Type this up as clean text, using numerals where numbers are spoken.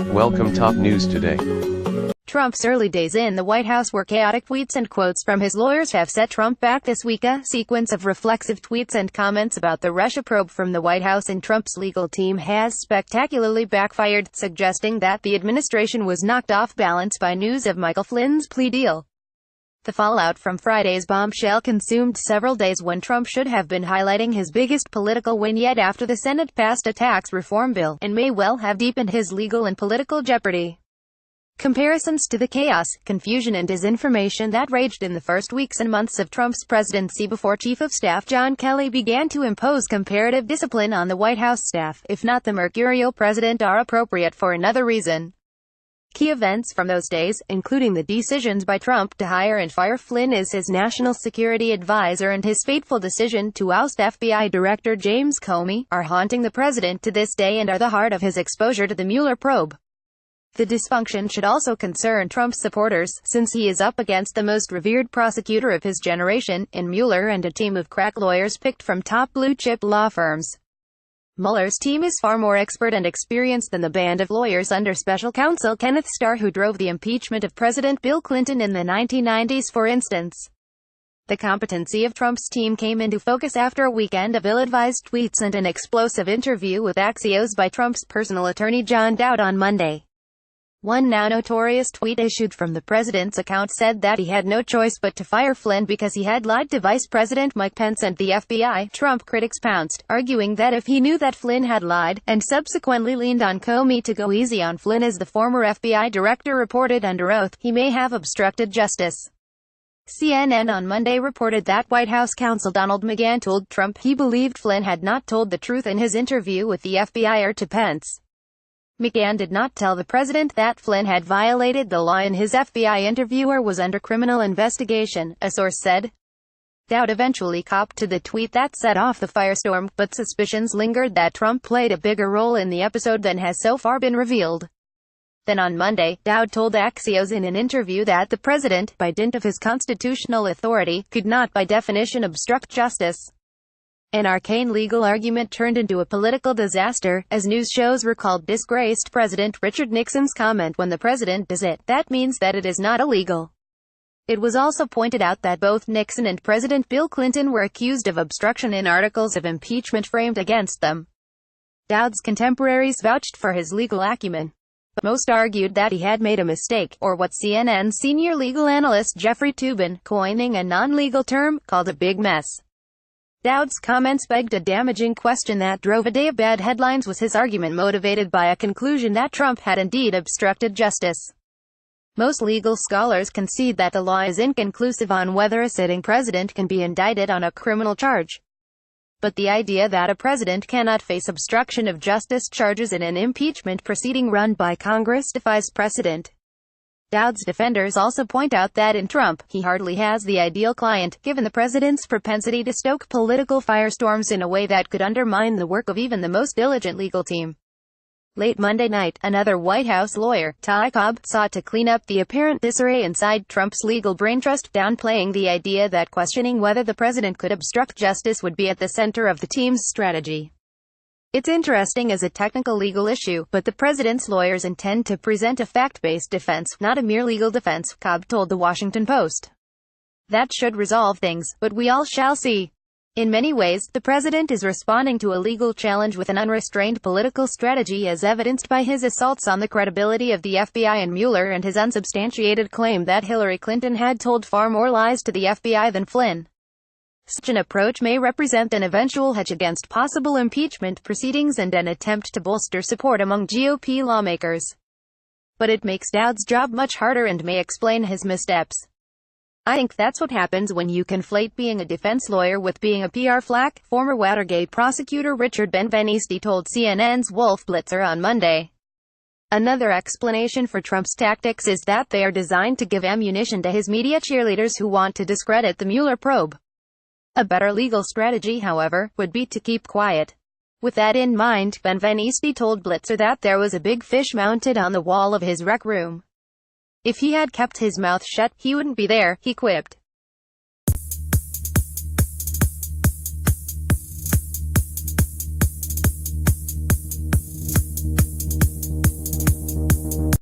Welcome top news today. Trump's early days in the White House were chaotic. Tweets and quotes from his lawyers have set Trump back this week. A sequence of reflexive tweets and comments about the Russia probe from the White House and Trump's legal team has spectacularly backfired, suggesting that the administration was knocked off balance by news of Michael Flynn's plea deal. The fallout from Friday's bombshell consumed several days when Trump should have been highlighting his biggest political win yet after the Senate passed a tax reform bill, and may well have deepened his legal and political jeopardy. Comparisons to the chaos, confusion and disinformation that raged in the first weeks and months of Trump's presidency before Chief of Staff John Kelly began to impose comparative discipline on the White House staff, if not the mercurial president, are appropriate for another reason. Key events from those days, including the decisions by Trump to hire and fire Flynn as his national security advisor and his fateful decision to oust FBI Director James Comey, are haunting the president to this day and are the heart of his exposure to the Mueller probe. The dysfunction should also concern Trump's supporters, since he is up against the most revered prosecutor of his generation, in Mueller and a team of crack lawyers picked from top blue-chip law firms. Mueller's team is far more expert and experienced than the band of lawyers under special counsel Kenneth Starr who drove the impeachment of President Bill Clinton in the 1990s, for instance. The competency of Trump's team came into focus after a weekend of ill-advised tweets and an explosive interview with Axios by Trump's personal attorney John Dowd on Monday. One now notorious tweet issued from the president's account said that he had no choice but to fire Flynn because he had lied to Vice President Mike Pence and the FBI. Trump critics pounced, arguing that if he knew that Flynn had lied, and subsequently leaned on Comey to go easy on Flynn as the former FBI director reported under oath, he may have obstructed justice. CNN on Monday reported that White House counsel Donald McGahn told Trump he believed Flynn had not told the truth in his interview with the FBI or to Pence. McGahn did not tell the president that Flynn had violated the law and his FBI interviewer was under criminal investigation, a source said. Dowd eventually copped to the tweet that set off the firestorm, but suspicions lingered that Trump played a bigger role in the episode than has so far been revealed. Then on Monday, Dowd told Axios in an interview that the president, by dint of his constitutional authority, could not by definition obstruct justice. An arcane legal argument turned into a political disaster, as news shows recalled disgraced President Richard Nixon's comment, "When the president does it, that means that it is not illegal." It was also pointed out that both Nixon and President Bill Clinton were accused of obstruction in articles of impeachment framed against them. Dowd's contemporaries vouched for his legal acumen, but most argued that he had made a mistake, or what CNN senior legal analyst Jeffrey Toobin, coining a non-legal term, called a big mess. Dowd's comments begged a damaging question that drove a day of bad headlines. Was his argument motivated by a conclusion that Trump had indeed obstructed justice? Most legal scholars concede that the law is inconclusive on whether a sitting president can be indicted on a criminal charge. But the idea that a president cannot face obstruction of justice charges in an impeachment proceeding run by Congress defies precedent. Dowd's defenders also point out that in Trump, he hardly has the ideal client, given the president's propensity to stoke political firestorms in a way that could undermine the work of even the most diligent legal team. Late Monday night, another White House lawyer, Ty Cobb, sought to clean up the apparent disarray inside Trump's legal brain trust, downplaying the idea that questioning whether the president could obstruct justice would be at the center of the team's strategy. It's interesting as a technical legal issue, but the president's lawyers intend to present a fact-based defense, not a mere legal defense, Cobb told the Washington Post. That should resolve things, but we all shall see. In many ways, the president is responding to a legal challenge with an unrestrained political strategy, as evidenced by his assaults on the credibility of the FBI and Mueller and his unsubstantiated claim that Hillary Clinton had told far more lies to the FBI than Flynn. Such an approach may represent an eventual hedge against possible impeachment proceedings and an attempt to bolster support among GOP lawmakers. But it makes Dowd's job much harder and may explain his missteps. "I think that's what happens when you conflate being a defense lawyer with being a PR flack," former Watergate prosecutor Richard Benveniste told CNN's Wolf Blitzer on Monday. Another explanation for Trump's tactics is that they are designed to give ammunition to his media cheerleaders who want to discredit the Mueller probe. A better legal strategy, however, would be to keep quiet. With that in mind, Benveniste told Blitzer that there was a big fish mounted on the wall of his rec room. If he had kept his mouth shut, he wouldn't be there, he quipped.